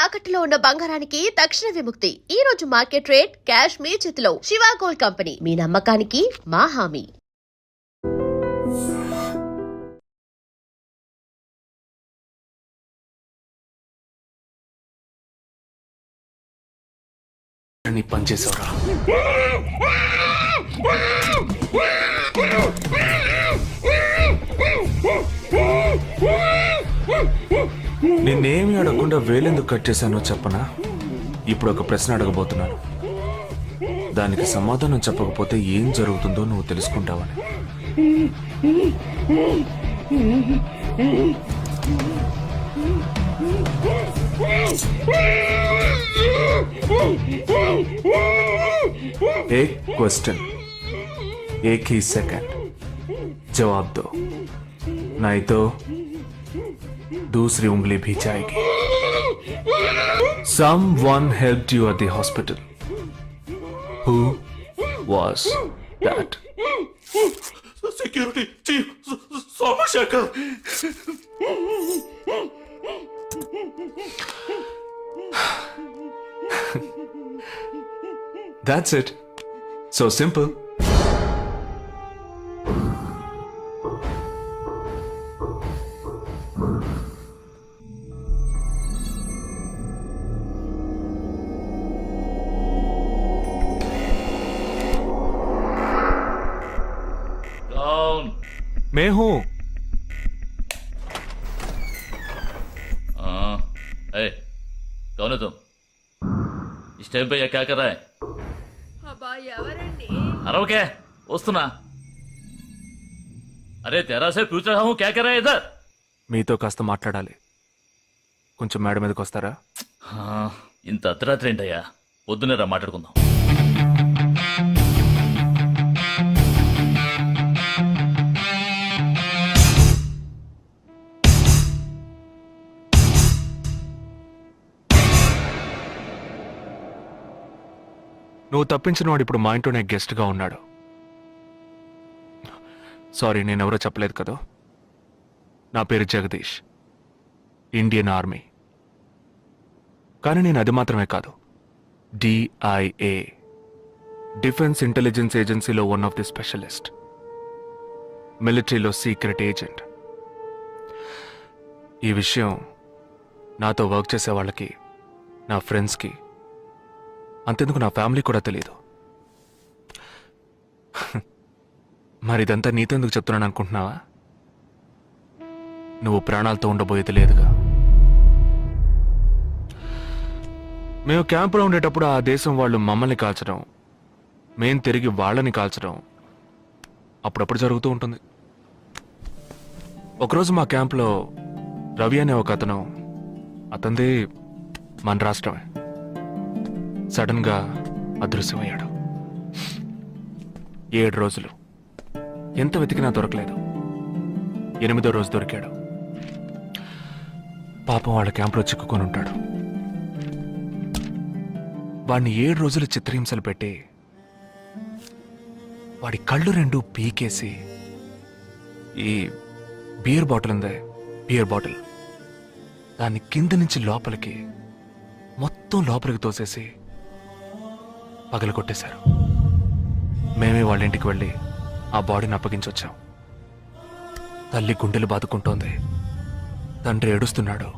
తాకట్టులో ఉన్న బంగారానికి తక్షణ విముక్తి. ఈ రోజు మార్కెట్ రేట్ క్యాష్ మీ చేతిలో. శివ గోల్డ్ కంపెనీ, మీ నమ్మకానికి మా హామీ. పనిచేసావురా. నిన్నేమి అడగకుండా వేలెందుకు కట్ చేశానో చెప్పనా? ఇప్పుడు ఒక ప్రశ్న అడగబోతున్నాను. దానికి సమాధానం చెప్పకపోతే ఏం జరుగుతుందో నువ్వు తెలుసుకుంటావని. एक क्वेश्चन, एक ही सेकंड, जवाब दो, नहीं तो दूसरी उंगली भी जाएगी. Someone helped you at the hospital. Who was that? Security chief Somashekar. That's it. So simple. Down. मैं हूं. Hey, कौन है तुम? इस टाइम पे ये क्या कर रहा है? अरे वस्तुना. अरे तेरा से पूछ रहा हूँ क्या कर रहा है इधर? మీతో కాస్త మాట్లాడాలి. కొంచెం మేడ మీదకి వస్తారా? ఇంత అర్ధరాత్రి ఏంటయ్యా? పొద్దునే రా మాట్లాడుకుందాం. నువ్వు తప్పించిన వాడు ఇప్పుడు మా ఇంట్లోనే గెస్ట్గా ఉన్నాడు. సారీ, నేనెవరో చెప్పలేదు కదా. నా పేరు జగదీష్, ఇండియన్ ఆర్మీ. కానీ నేను అది మాత్రమే కాదు, DIA, డిఫెన్స్ ఇంటెలిజెన్స్ ఏజెన్సీలో వన్ ఆఫ్ ది స్పెషలిస్ట్, మిలిటరీలో సీక్రెట్ ఏజెంట్. ఈ విషయం నాతో వర్క్ చేసే వాళ్ళకి, నా ఫ్రెండ్స్కి, అంతెందుకు నా ఫ్యామిలీ కూడా తెలియదు. మరి ఇదంతా నీతెందుకు చెప్తున్నాను అనుకుంటున్నావా? నువ్వు ప్రాణాలతో ఉండబోయేది లేదుగా. మేము క్యాంపులో ఉండేటప్పుడు ఆ దేశం వాళ్ళు మమ్మల్ని కాల్చడం, మేం తిరిగి వాళ్ళని కాల్చడం అప్పుడప్పుడు జరుగుతూ ఉంటుంది. ఒకరోజు మా క్యాంప్లో రవి అనే ఒక అతను, అతనిది మన రాష్ట్రమే, సడన్ గా అదృశ్యమయ్యాడు. 7 రోజులు ఎంత వెతికినా దొరకలేదు. 8వ రోజు దొరికాడు. పాపం వాళ్ళ క్యాంపులో చిక్కుకొని ఉంటాడు. వాడిని 7 రోజులు చిత్రహింసలు పెట్టి వాడి కళ్ళు 2 పీకేసి ఈ బియర్ బాటిల్ ఉందే, బియర్ బాటిల్, దాన్ని కింద నుంచి లోపలికి మొత్తం లోపలికి తోసేసి పగల కొట్టేశారు. మేమే వాళ్ళ ఇంటికి వెళ్ళి ఆ బాడీని అప్పగించొచ్చాం. తల్లి గుండెలు బాదుకుంటోంది, తండ్రి ఏడుస్తున్నాడు,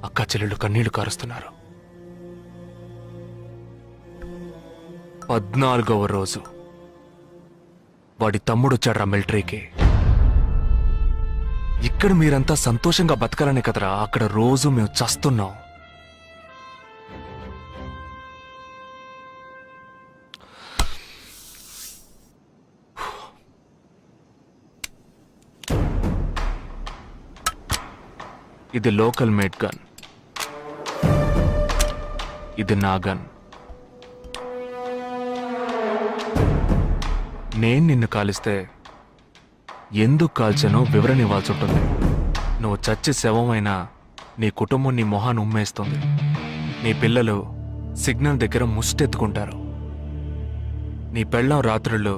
అక్క చెల్లెళ్ళు కన్నీళ్లు కారుస్తున్నారు. 14వ రోజు వాడి తమ్ముడు వచ్చాడ్రా మిలిటరీకి. ఇక్కడ మీరంతా సంతోషంగా బతకాలనే కదరా అక్కడ రోజు మేము చస్తున్నాం. ఇది లోకల్ మేడ్ గన్, ఇది నా గన్. నేను నిన్ను కాలిస్తే ఎందుకు కాల్చానో వివరణ ఇవ్వాల్సి ఉంటుంది. నువ్వు చచ్చి శవమైనా నీ కుటుంబం నీ మొహాన్ని ఉమ్మేస్తుంది. నీ పిల్లలు సిగ్నల్ దగ్గర ముష్టెత్తుకుంటారు. నీ పెళ్ళం రాత్రుళ్ళు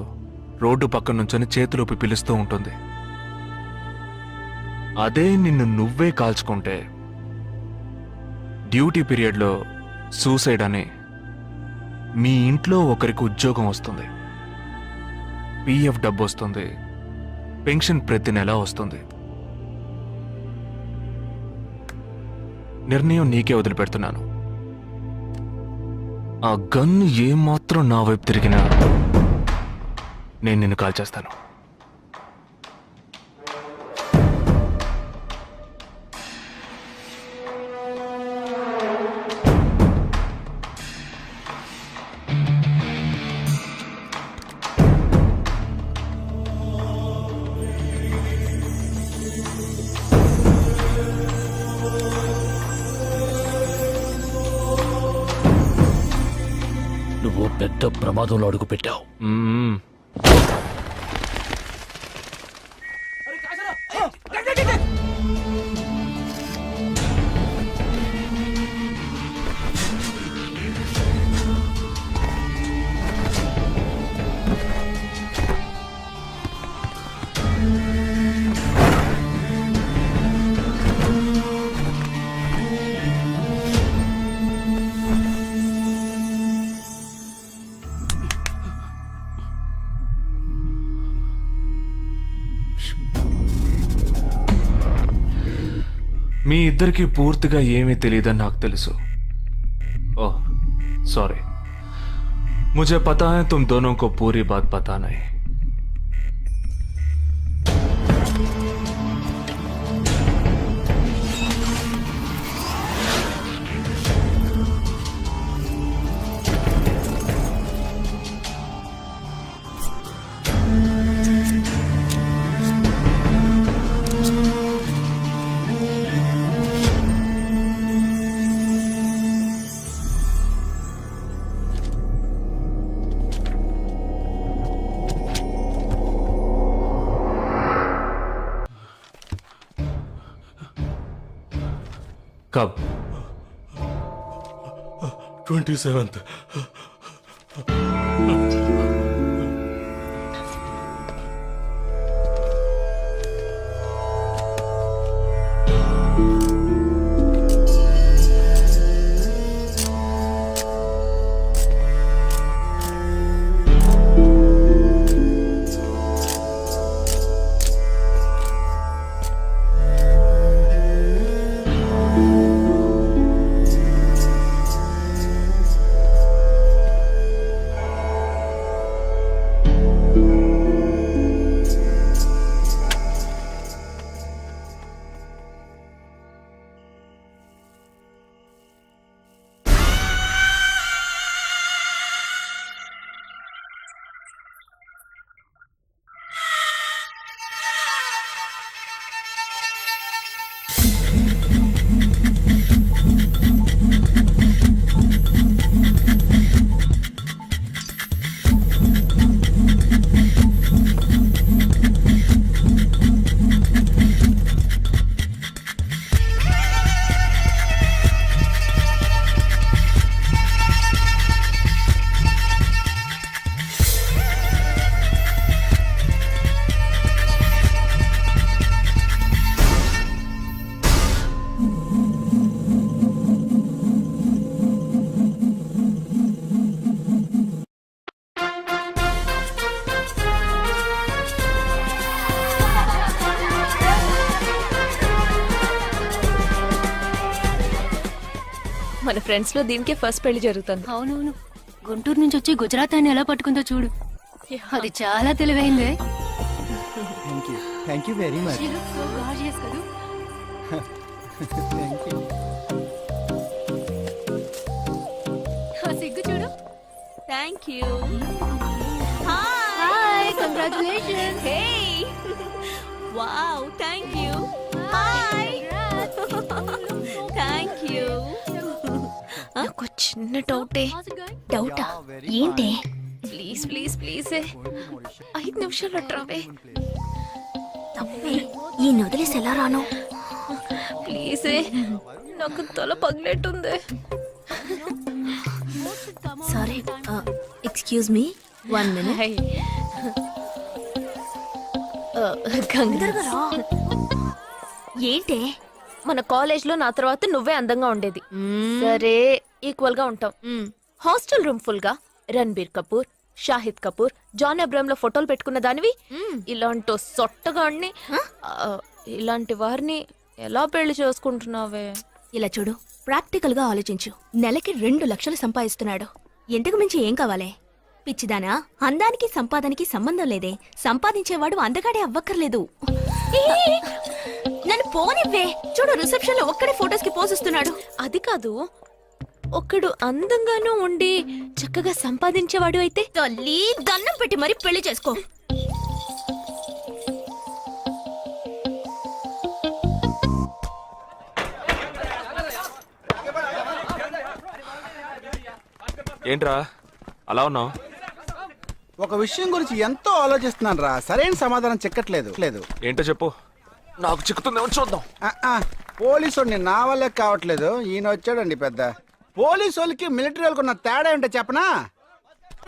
రోడ్డు పక్కన నుంచొని చేతులూపి పిలుస్తూ ఉంటుంది. అదే నిన్ను నువ్వే కాల్చుకుంటే డ్యూటీ పీరియడ్లో సూసైడ్ అని మీ ఇంట్లో ఒకరికి ఉద్యోగం వస్తుంది, పిఎఫ్ డబ్బు వస్తుంది, పెన్షన్ ప్రతి నెల వస్తుంది. నిర్ణయం నీకే వదిలిపెడుతున్నాను. ఆ గన్ ఏమాత్రం నా వైపు తిరిగినా నేను నిన్ను కాల్చేస్తాను. నువ్వు పెద్ద ప్రమాదంలో అడుగు పెట్టావు. మ్మ్. మీ ఇద్దరికి పూర్తిగా ఏమీ తెలియదని నాకు తెలుసు. ఓహ్ सॉरी, मुझे पता है तुम दोनों को पूरी बात पता नहीं. कब? 27th. మన ఫ్రెండ్స్ లో దీనికే ఫస్ట్ పెళ్లి జరుగుతుంది. అవునవును, గుంటూరు నుంచి వచ్చి గుజరాత్ అని ఎలా పట్టుకుందో చూడు. అది చాలా తెలివైందే. Thank you very much. She looks so gorgeous కదూ. Thank you. ఆ సిగ్గు చూడు. Thank you. Hi, congratulations. Hey wow, thank you. Hi, thank you. నాకు చిన్న డౌటే. డౌటా? ఏంటే? ప్లీజ్ ప్లీజ్ ప్లీజ్ 5 నిమిషాలు అట్రావే. ఈ నొదిలేసి ఎలా రాను? ప్లీజ్, నాకు తల పగిలేట్టుంది. Sorry, excuse me, 1 minute. తొందరగా రా. ఏంటే? మన కాలేజ్ లో నా తర్వాత నువ్వే అందంగా ఉండేది. సరే ఈక్వల్ గా ఉంటాం. హాస్టల్ రూమ్ ఫుల్ గా రణబీర్ కపూర్, షాహిద్ కపూర్, జాన్ అబ్రామ్ లో ఫోటోలు పెట్టుకున్న దానివి ఇలాంటి సొట్టగాడిని ఇలాంటి వారిని ఎలా పెళ్లి చేసుకుంటున్నావే? ఇలా చూడు, ప్రాక్టికల్ గా ఆలోచించు. నెలకి 2 లక్షలు సంపాదిస్తున్నాడు. ఎంతకు మించి ఏం కావాలే? పిచ్చిదానా, అందానికి సంపాదనకి సంబంధం లేదే. సంపాదించేవాడు అందగాడే అవ్వక్కర్లేదు. నన్ను పోనివ్వే. చూడు, రిసెప్షన్ లో ఒక్కడే ఫోటోస్ కి పోజిస్తున్నాడు. అది కాదు, ఒక్కడు అందంగానూ ఉండి చక్కగా సంపాదించేవాడు అయితే తల్లి దండం పెట్టి మరి పెళ్లి చేసుకో. ఏంట్రా అలా ఉన్నావు? ఒక విషయం గురించి ఎంతో ఆలోచిస్తున్నాను రా, సరైన సమాధానం చిక్కట్లేదు. ఏంటో చెప్పు, నాకు చిక్కుతుందేమో చూద్దాం. పోలీసు నా వల్లే కావట్లేదు. ఈయన వచ్చాడండి పెద్ద. పోలీసు వాళ్ళకి మిలిటరీ వాళ్ళకి ఉన్న తేడా ఏంటో చెప్పనా?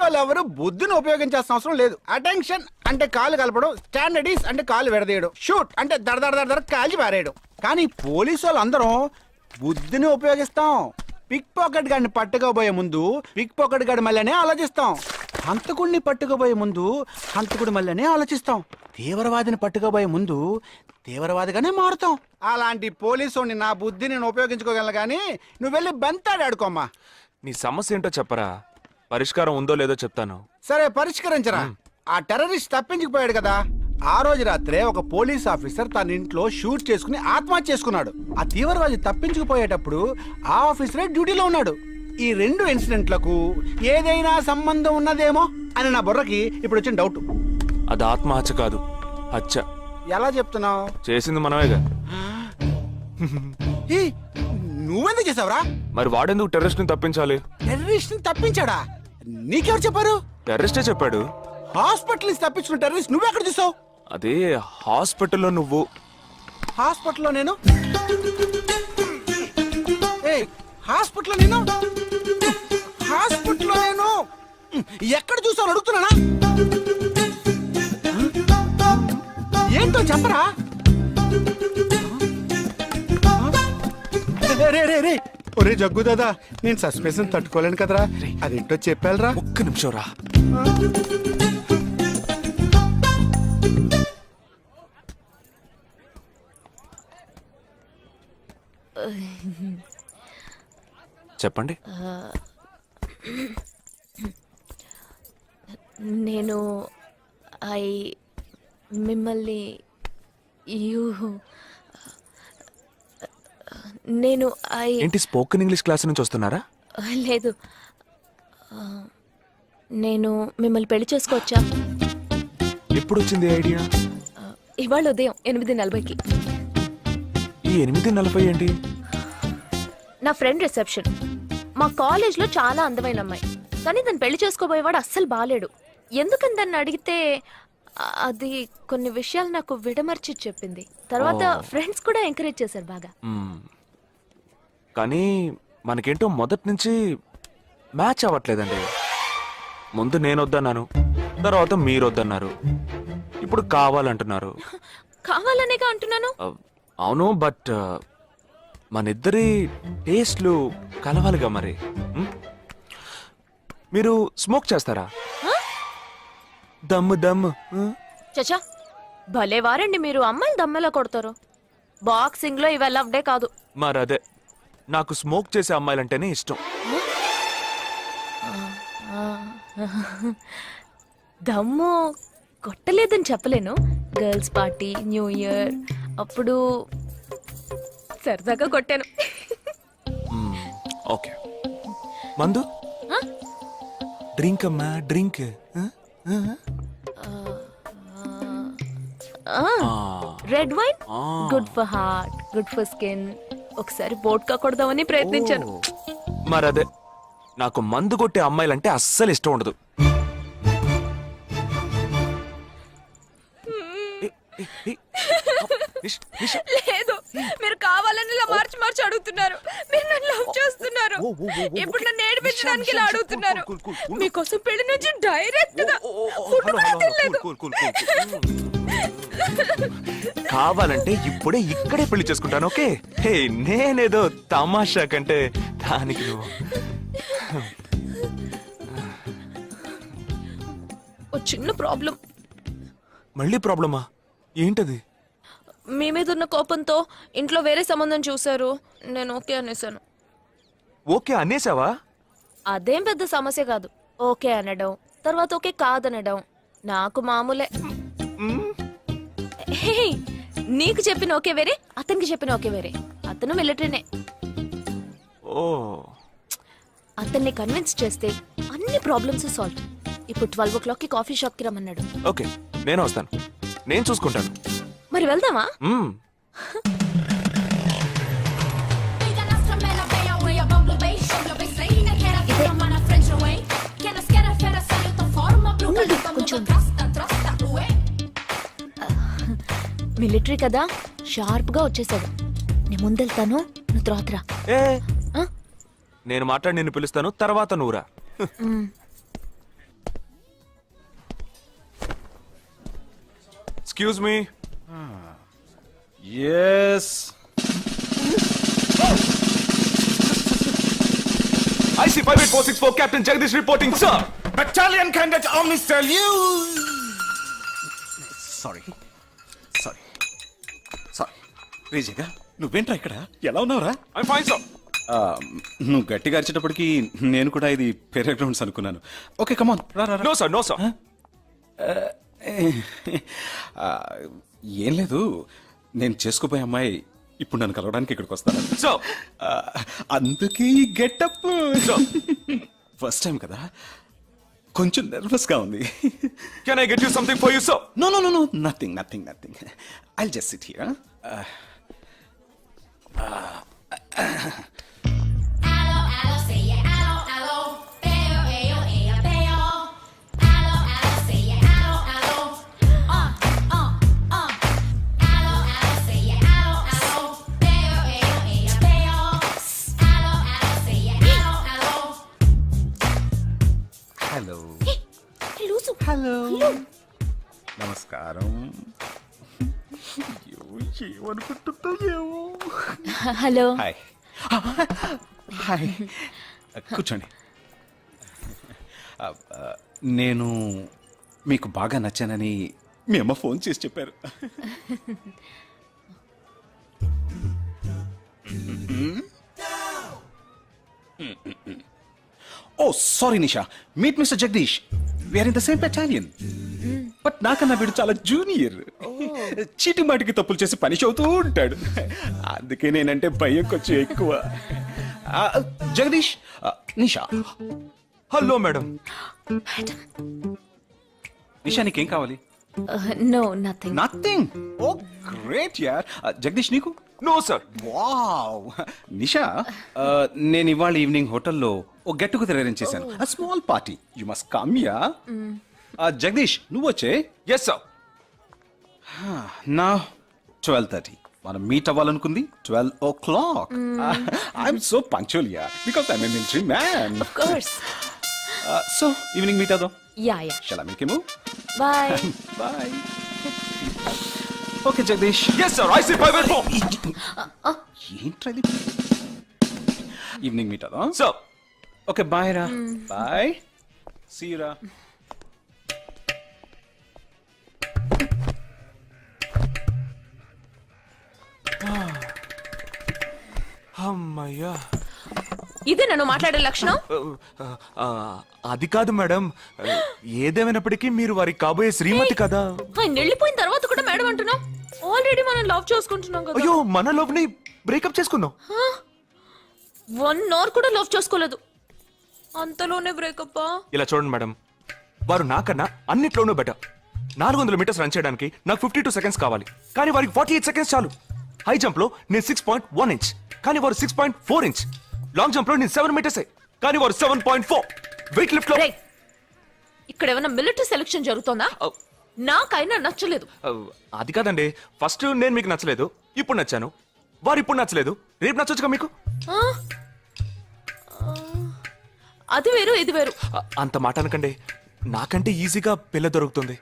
వాళ్ళు ఎవరు బుద్ధిని ఉపయోగించాల్సిన అవసరం లేదు. అటెన్షన్ అంటే కాలు కలపడం, స్టాండర్డీస్ అంటే కాలు విడదీయడం, షూట్ అంటే దడ కాల్చి పారేయడం. కానీ పోలీసు వాళ్ళు అందరం బుద్ధిని ఉపయోగిస్తాం. పిక్ పాకెట్ గాడిని పట్టుకోబోయే ముందు పిక్ పాకెట్ గాడి మళ్ళీనే ఆలోచిస్తాం. హంతకుడిని పట్టుకోబోయే ముందు హంతకుడి మళ్ళీనే ఆలోచిస్తాం. తీవ్రవాదిని పట్టుకోబోయే ముందు తీవ్రవాదిగానే మారుతాం. అలాంటి పోలీసుని నా బుద్ధిని నేను ఉపయోగించుకోగలను. కానీ నువ్వు వెళ్ళి బంతాడు ఆడుకోమ్మా. నీ సమస్య ఏంటో చెప్పరా, పరిష్కారం ఉందో లేదో చెప్తాను. సరే, పరిష్కరించరా. ఆ టెర్రరిస్ట్ తప్పించుకుపోయాడు కదా. ఆ రోజు రాత్రే ఒక పోలీస్ ఆఫీసర్ తన ఇంట్లో షూట్ చేసుకుని ఆత్మహత్య చేసుకున్నాడు. ఆ తీవ్రవాది తప్పించుకుపోయేటప్పుడు ఆ ఆఫీసరే డ్యూటీలో ఉన్నాడు. ఈ 2 ఇన్సిడెంట్లకు ఏదైనా సంబంధం ఉన్నదేమో అని నా బుర్రకి ఇప్పుడు వచ్చిన డౌట్. అది ఆత్మహత్య కాదు, హత్య. ఎలా చెప్తున్నావు? చేసింది మనమేగా. నువ్వెందుకు చేసావురా? మరి వాడెందుకు టెర్రరిస్ట్ ని తప్పించాలి? టెర్రరిస్ట్ ని తప్పించాడా? నీకెవరు చెప్పారు? టెర్రరిస్టే చెప్పాడు. హాస్పిటల్ నుంచి తప్పించుకున్న టెర్రరిస్ట్ నువ్వెక్కడ చూసావు? అదే హాస్పిటల్లో నువ్వు. హాస్పిటల్లో నేను? హాస్పిటల్లో నేను? హాస్పిటల్లో నేను ఎక్కడ చూసావు అడుగుతున్నానా? ఏంటో చెప్పరా? రే ఒరే జగ్గు దాదా, నేను సస్పెన్షన్ తట్టుకోలేను కదరా. అదేంటో చెప్పాలరా. ఒక్క నిమిషం రా. చెప్పండి. నేను మిమ్మల్ని నేను ఏంటి, స్పోకెన్ ఇంగ్లీష్ క్లాస్ నుంచి వస్తున్నారా? లేదు, నేను మిమ్మల్ని పెళ్లి చేసుకోవచ్చా? ఎప్పుడు వచ్చింది ఐడియా? ఇవాళ ఉదయం 8:40కి. ఈ 8:40 ఏంటి? నా ఫ్రెండ్ రిసెప్షన్. మా కాలేజ్ లో చాలా అందమైన అమ్మాయి, కానీ తను పెళ్లి చేసుకోబోయేవాడు అస్సలు బాలేడు. ఎందుకని దాన్ని అడిగితే అది కొన్ని విషయాలు నాకు విడమర్చి చెప్పింది. తర్వాత ఫ్రెండ్స్ కూడా ఎంకరేజ్ చేశారు బాగా. కానీ మనకేంటో మొదటి నుంచి మ్యాచ్ అవ్వట్లేదండి. ముందు నేను వద్దన్నాను, తర్వాత మీరు వద్దన్నారు, ఇప్పుడు కావాలంటున్నారు. కావాలనేగా అంటున్నాను. అవును, బట్ మనిద్దరి టేస్ట్లు కలవాలిగా మరి. మీరు స్మోక్ చేస్తారా? దమ్ము దమ్ము. చచా, భలే వారండి మీరు. అమ్మాయిలు దమ్మెలా కొడతారు. బాక్సింగ్ లో ఇవి లవ్డే కాదు. మరదే, నాకు స్మోక్ చేసే అమ్మాయిలంటేనే ఇష్టం. దమ్ము కొట్టలేదని చెప్పలేను. గర్ల్స్ పార్టీ, న్యూ ఇయర్ అప్పుడు సరదాగా కొట్టాను. ఓకే, మందు డ్రింక్ అమ్మా, drink. Red wine good for heart, good for skin. ఒకసారి బోట్కా కొడదామని ప్రయత్నించాను. మరదే, నాకు మందు కొట్టే అమ్మాయిలంటే అస్సలు ఇష్టం ఉండదు. లేదు, మీరు కావాలని ఇలా మార్చి మార్చి అడుగుతున్నారు. మీరు నన్ను లవ్ చేస్తున్నారు. ఇప్పుడు నన్ను ఏడిపించడానికి ఇలా అడుగుతున్నారు. మీకోసం పెళ్లి నుంచి డైరెక్ట్ గా ఫుడ్ కూడా తినలేదు. కావాలంటే ఇప్పుడే ఇక్కడే పెళ్లి చేసుకుంటాను ఓకే హే నేనేదో తమాషా కంటే దానికి నువ్వు ఓ చిన్న ప్రాబ్లం. మళ్ళీ ప్రాబ్లమా ఏంటది? మీ మీద ఉన్న కోపంతో ఇంట్లో వేరే సంబంధం చూశారు. నేను ఓకే అనేసాను. ఓకే అనేసావా? అదేం పెద్ద సమస్య కాదు. ఓకే అనడం, తర్వాత ఓకే కాదనడం నాకు మామూలే. హే, నీకు చెప్పిన ఓకే వేరే, అతనికి చెప్పిన ఓకే వేరే. అతను మిలిటరీనే. ఓ అతన్ని కన్విన్స్ చేస్తే అన్ని ప్రాబ్లమ్స్ సాల్వ్. ఇప్పుడు 12 o'clockకి కాఫీ షాప్కి రమ్మన్నాడు. ఓకే నేను వస్తాను, నేను చూసుకుంటాను. మరి వెళ్దామా? మ్మ్. మిలిటరీ కదా, షార్ప్ గా వచ్చేసాడు. నేను ముందెళ్తాను, నువ్వు తర్వాత రా. ఏ ఆ? నేను మాట్లాడి నిన్ను పిలుస్తాను, తర్వాత నువ్వురా. Excuse me. Yes IC 58464 captain Jagdish reporting sir. Battalion candidate army tell you sorry sorry sorry రేజేగా నువ్వేంట్రా ఇక్కడ ఎలా ఉన్నావురా? I fine sir. నువ్వు గట్టిగా అరిచేటప్పటికి నేను కూడా ఇది పెరే గ్రౌండ్స్ అనుకున్నాను. ఓకే కమాన్ రా రా రా. No sir, no sir. ఏం లేదు, నేను చేసుకోపోయే అమ్మాయి ఇప్పుడు నన్ను కలవడానికి ఇక్కడికి వస్తాను. సో అందుకే ఈ గెటప్. ఫస్ట్ టైం కదా, కొంచెం నర్వస్ గా ఉంది. Can I get you something for you sir? No no no no nothing nothing nothing. I'll just sit here. Hello లూసు. హలో నమస్కారం. ఏమనుకుంటుందో ఏమో. హలో. హాయ్ హాయ్ కూర్చోండి. నేను మీకు బాగా నచ్చానని మీ అమ్మ ఫోన్ చేసి చెప్పారు. Oh sorry Nisha, meet mister Jagdish. We're in the same battalion. But నాకన్నా వీడు చాలా జూనియర్. చీటి మాటికి తప్పులు చేసి పనిష్ అవుతూ ఉంటాడు. అందుకే నేనంటే భయం కొంచెం ఎక్కువ. జగదీష్, నిషా. Hello madam. నిషా నీకేం కావాలి? No nothing. Nothing. Oh great యార్. జగదీష్ నీకు? No sir. వావ్. నిషా, నేను ఇవాళ ఈవినింగ్ హోటల్లో ఓ గెట్ టుగెదర్ అరేంజ్ చేశాను. Small party, you must come yeah. Jagdish నువ్వు వచ్చే. Yes sir. నా 12:30 మనం మీట్ అవ్వాలనుకుంది 12 o'clock. I'm so punctual yeah, because I'm a military man. Of course. So evening meet అవుదాం. Yeah yeah. Shall I make a move? Bye. Bye. Okay Jagdish. Yes sir. IC 584. ఏంట్రది? Evening meet అవుదాం. Sir. Okay bye రా. Bye. See you రా. అమ్మయ్యా. ఇదే నన్ను మాట్లాడే లక్షణం. అది కాదు మేడం, ఏదేమైనప్పటికీ మీరు వారి కాబోయే శ్రీమతి కదా. ఆయన వెళ్ళిపోయిన తర్వాత కూడా మేడం అంటున్నావు. ఆల్రెడీ మనం లవ్ చేసుకుంటున్నాం కదా. అయ్యో మన లోపుని బ్రేకప్ చేసుకుందాం. 1 hour కూడా లవ్ చేసుకోలేదు, అంతలోనే బ్రేకప్. ఇలా చూడండి మేడం, వారు నాకన్నా అన్నిట్లోనూ బెటర్. 400 మీటర్స్ రన్ చేయడానికి నాకు 52 seconds కావాలి, కానీ వారికి 48 seconds చాలు. హై జంప్ లో నేను 6.1 inch, కానీ వారు 6.4 inch. లాంగ్ జంప్ లో నేను 7 meters, కానీ వారు 7.4. వెయిట్ లిఫ్ట్ లో ఇక్కడ ఏమైనా మిలిటరీ సెలక్షన్ జరుగుతుందా? నాకైనా నచ్చలేదు. అది కాదండి, ఫస్ట్ నేను మీకు నచ్చలేదు, ఇప్పుడు నచ్చాను. వారు ఇప్పుడు నచ్చలేదు, రేపు నచ్చొచ్చుగా మీకు. అది వేరు ఇది వేరు. అంత మాట అనకండి, నాకంటే ఈజీగా పిల్ల దొరుకుతుంది,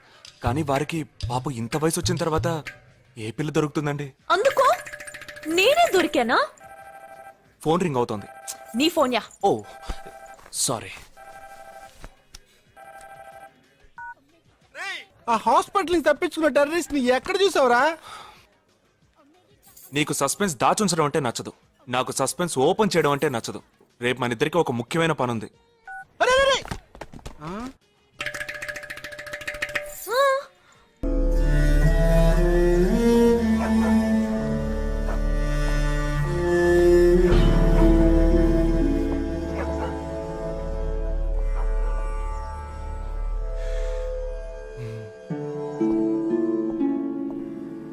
కానీ వారికి పాపం ఇంత వయసు వచ్చిన తర్వాత ఏ పిల్ల దొరుకుతుందండి? అందుకో నేనే దొరికానా? ఫోన్ రింగ్ అవుతోంది. నీ ఫోన్ యా. ఓ సారీ. ఆ హాస్పిటల్ నుంచి తప్పించుకున్న టెర్రరిస్ట్ ని ఎక్కడ చూసావురా? నీకు సస్పెన్స్ దాచుంచడం అంటే నచ్చదు, నాకు సస్పెన్స్ ఓపెన్ చేయడం అంటే నచ్చదు. రేపు మన ఇద్దరికి ఒక ముఖ్యమైన పని ఉంది. అరే, అరే, అరే. ఆ?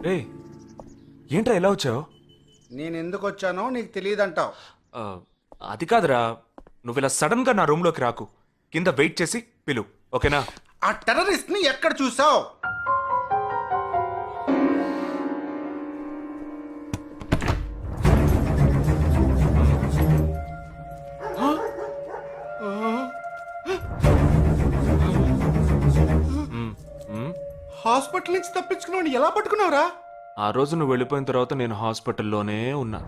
రే ఏంట్రా ఎలా వచ్చావు? నేను ఎందుకు వచ్చానో నీకు తెలియదంటావు. అది కాదురా, నువ్వు ఇలా సడన్ గా నా రూమ్ లోకి రాకు, కింద వెయిట్ చేసి పిలు, ఓకేనా? ఆ టెర్రరిస్ట్ ని ఎక్కడ చూసావు? హాస్పిటల్ నుంచి తప్పించుకున్నావు ఎలా పట్టుకున్నావురా? ఆ రోజు నువ్వు వెళ్ళిపోయిన తర్వాత నేను హాస్పిటల్లోనే ఉన్నా.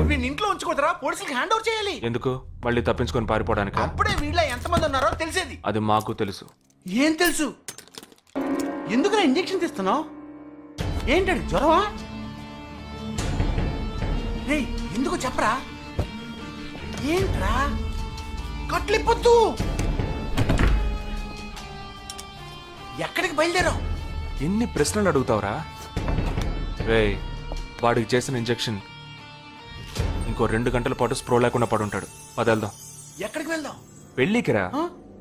వీడిని ఇంట్లో ఉంచుకోదరా, పోలీసులకు హ్యాండ్ ఓవర్ చేయాలి. ఎందుకు? మళ్ళీ తప్పించుకొని పారిపోవడానికి? అప్పుడే వీళ్ళ ఎంతమంది ఉన్నారో తెలిసేది. అది మాకు తెలుసు. ఏం తెలుసు? ఎందుకురా ఇంజెక్షన్ తీస్తున్నావు? ఏంటండి జ్వరమా? రేయ్ ఎందుకు చెప్పరా? ఏంట్రా కట్లిప్పొద్దు. ఎక్కడికి బయలుదేరావు? ఎన్ని ప్రశ్నలు అడుగుతావురా? రే వాడికి చేసిన ఇంజెక్షన్ ఇంకో 2 గంటల పాటు స్ప్రో లేకుండా పడుంటాడు. పదెళ్దాం. ఎక్కడికి వెళ్దాం? పెళ్ళికి రా.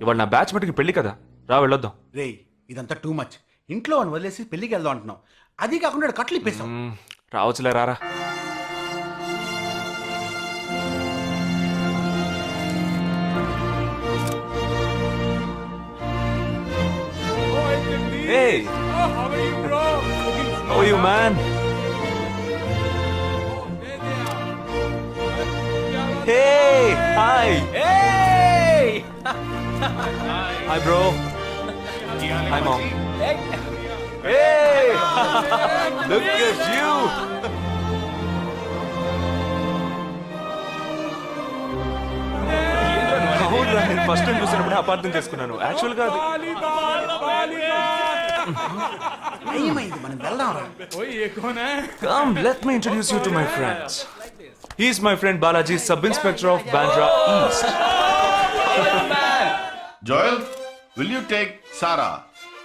ఇవాళ నా బ్యాచ్ మటుకి పెళ్లి కదా, రా వెళ్ళొద్దాం. రేయ్ ఇదంతా టూ మచ్. ఇంట్లో అని వదిలేసి పెళ్లికి వెళ్దాం అంటున్నావు, అది కాకుండా కట్లు ఇప్పేసావు. రావచ్చులే, రారా. Hey! How are you, bro? How are you, man? Hey! Hi! Hey! Hi, bro. Hi, mom. Hey! Look at you! అవునురా, నేను ఫస్ట్ టైం చూసినప్పుడు అపార్థం చేసుకున్నాను. యాక్చువల్ గా ఏమైంది? మనం వెళ్దాం రా. Come, let me introduce you to my friends. He's my friend Balaji, Sub-Inspector of Bandra East. Joel, will you take Sarah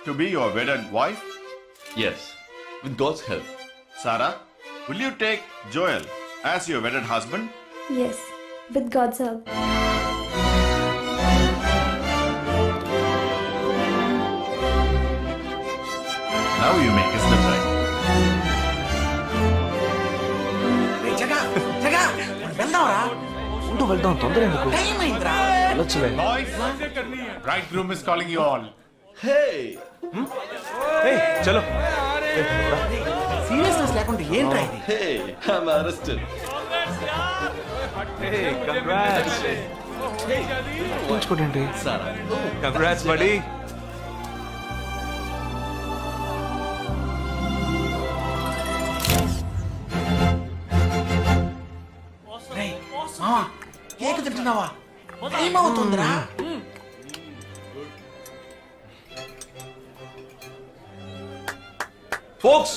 to be your wedded wife? Yes, with God's help. Sarah, will you take Joel as your wedded husband? Yes, with God's help. Now you may kiss the bride. రేయ్ జగా జగా మనం వెళ్దాం రా. ఉంటూ వెళ్దాం, తొందర ఎందుకు? Time అయిందిరా. వెళ్ళొచ్చులే. Boys, bridegroom is calling you all. Hey! Hey, చలో. సీరియస్నెస్ లేకుండా ఏంట్రా ఇది? Hey, I'm arrested. Hey, congrats. ఉంచుకోండి. Sarah. Congrats, buddy. రేయ్ మావా కేక్ తింటున్నావా? టైం అవుతుందిరా. Folks,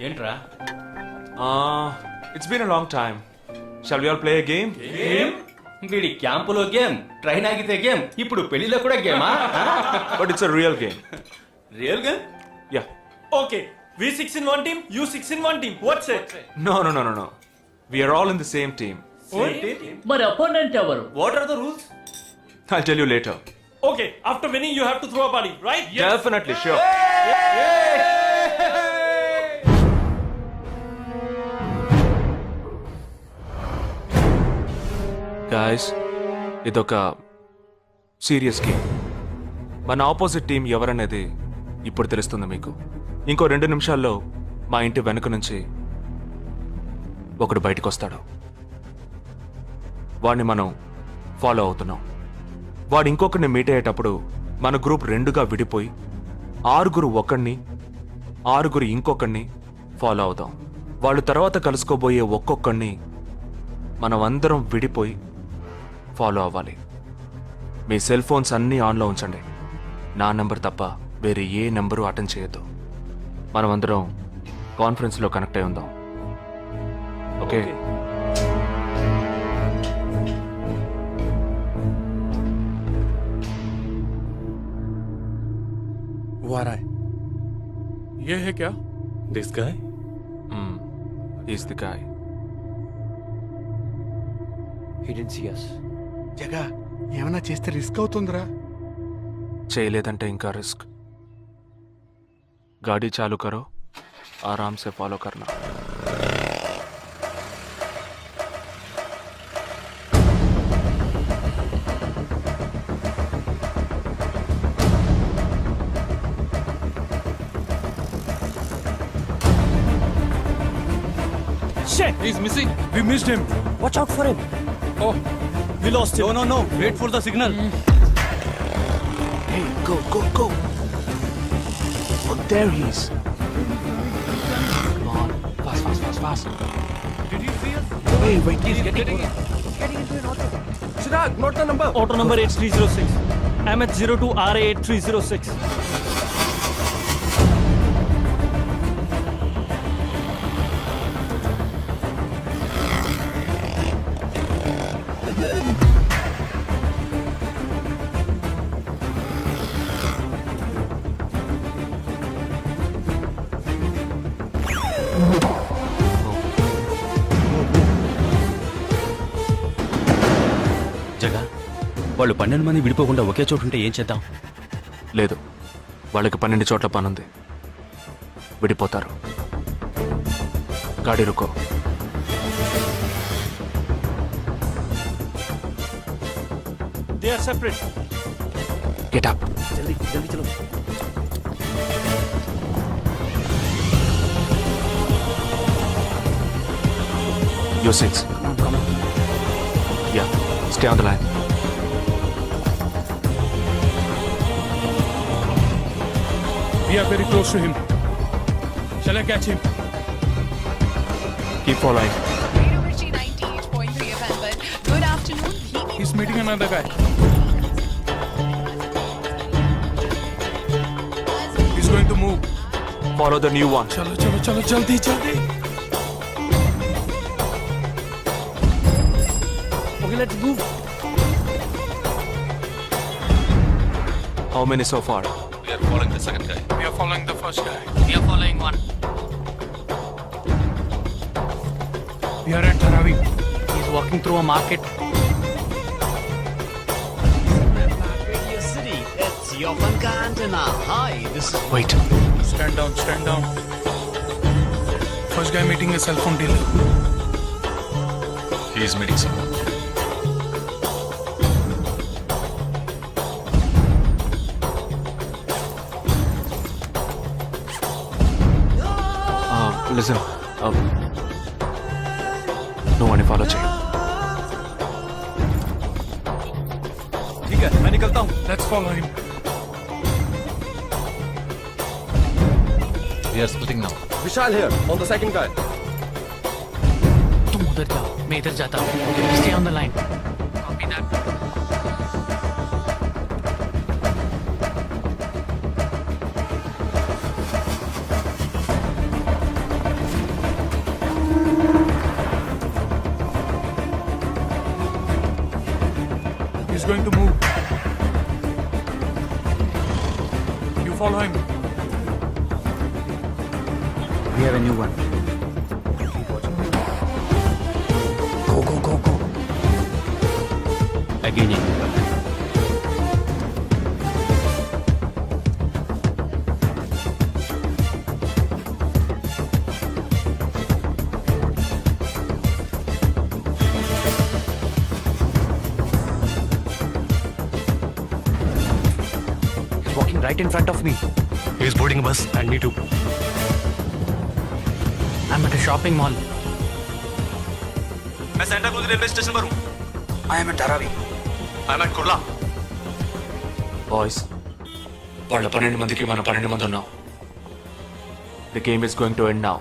ఏంట్రా? it's been a long time. Shall we all play a game? వీడి క్యాంపులో గేమ్, ట్రైన్ ఆగితే గేమ్, ఇప్పుడు పెళ్లిలో కూడా గేమా? But it's a real game. Real game? Yeah. Okay, we 6 in one team, you 6 in one team. What's it? No. We are all in the same team. మరి opponent ఎవరు? What are the rules? I'll tell you later. Okay, after winning you have to throw a party, right? Definitely, sure. Guys, ఇదొక serious game. మన opposite team ఎవరనేది ఇప్పుడు తెలుస్తుంది మీకు. ఇంకో 2 నిమిషాల్లో మా ఇంటి వెనుక నుంచి ఒకడు బయటకు వస్తాడు. వాడిని మనం ఫాలో అవుతున్నాం. వాడు ఇంకొకరిని మీట్ అయ్యేటప్పుడు మన గ్రూప్ 2గా విడిపోయి 6 ఒకడిని 6 ఇంకొకరిని ఫాలో అవుతాం. వాళ్ళు తర్వాత కలుసుకోబోయే ఒక్కొక్కడిని మనం అందరం విడిపోయి ఫాలో అవ్వాలి. మీ సెల్ ఫోన్స్ అన్నీ ఆన్లో ఉంచండి. నా నెంబర్ తప్ప వేరే ఏ నెంబరు అటెండ్ చేయొద్దు. మనం అందరం కాన్ఫరెన్స్లో కనెక్ట్ అయి ఉందాం. ఓకే? ये है क्या? This guy? Is the guy. He didn't see us. జగా ఏమైనా చేస్తే రిస్క్ అవుతుందిరా. చేయలేదంటే ఇంకా రిస్క్. गाड़ी चालू करो, आराम से फॉलो करना. Shit! He's missing. We missed him. Watch out for him. Oh, we lost him. No. Wait for the signal. Hey, go. Oh, there he is. Come on, fast. Did you see us? Wait, He's getting into an auto. Chirag, note the number. Auto number 8306. I'm at 02RA 8306. జగా వాళ్ళు 12 మంది విడిపోకుండా ఒకే చోటు ఉంటే ఏం చేద్దాం? లేదు, వాళ్ళకి 12 చోట్ల పనుంది. విడిపోతారు. గాడి రుకో. They are separate. Get up. जल्दी चलो. Your six. Come on. Yeah, stay on the line. We are very close to him. Shall I catch him? Keep following. Good afternoon. He's meeting another guy. He's going to move. Follow the new one. चलो जल्दी. Okay, let's move. How many so far? We are following the second guy. We are following the first guy. We are following one. We are at Dharavi. He's walking through a market. Wait. Stand down. First guy meeting a cell phone dealer. He is meeting someone. Listen. No one follow check. ठीक है, मैं निकलता हूँ. Let's follow him. We are splitting now. Vishal here, on the second guy. तुम उधर जाओ, मैं इधर जाता हूँ. Stay on the line. Copy that. He's going to move. You follow him. We have a new one. Go. Again. He's walking right in front of me. He's boarding a bus and me too. I'm at a shopping mall. मैं Santacruz railway station पर हूँ. I am at Dharavi. Boys వాళ్ళ 12 మందికి మనం 12 మంది ఉన్నాం. The game is going to end now.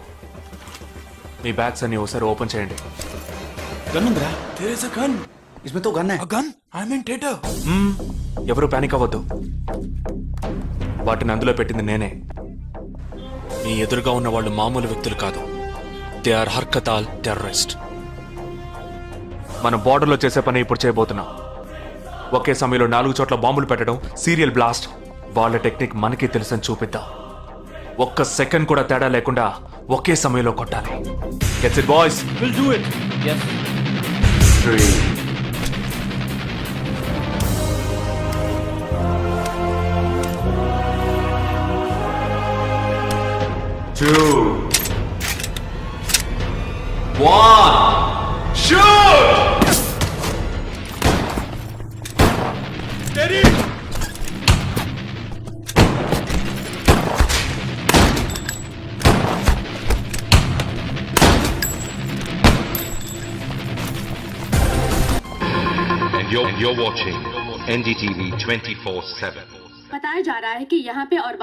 మీ bags అన్ని ఒకసారి ఓపెన్ చేయండి. గన్ ఉందిరా. There is a gun. इसमें तो गन है. गन आई मीन टेटर. ఎవరు పానిక్ అవ్వద్దు. వాటిని అందులో పెట్టింది నేనే. మీ ఎదురుగా ఉన్న వాళ్ళు మామూలు వ్యక్తులు కాదు. They are Harkatul terrorist. మనం బార్డర్లో చేసే పని ఇప్పుడు చేయబోతున్నాం. ఒకే సమయంలో 4 చోట్ల బాంబులు పెట్టడం, సీరియల్ బ్లాస్ట్. వాళ్ళ టెక్నిక్ మనకి తెలుసని చూపిద్దాం. ఒక్క సెకండ్ కూడా తేడా లేకుండా ఒకే సమయంలో కొట్టాలి. Gets it boys. We'll do it. Yes. 3 2 1 shoot! Steady. And you're watching NDTV 24/7. बताया जा रहा है कि यहाँ पे और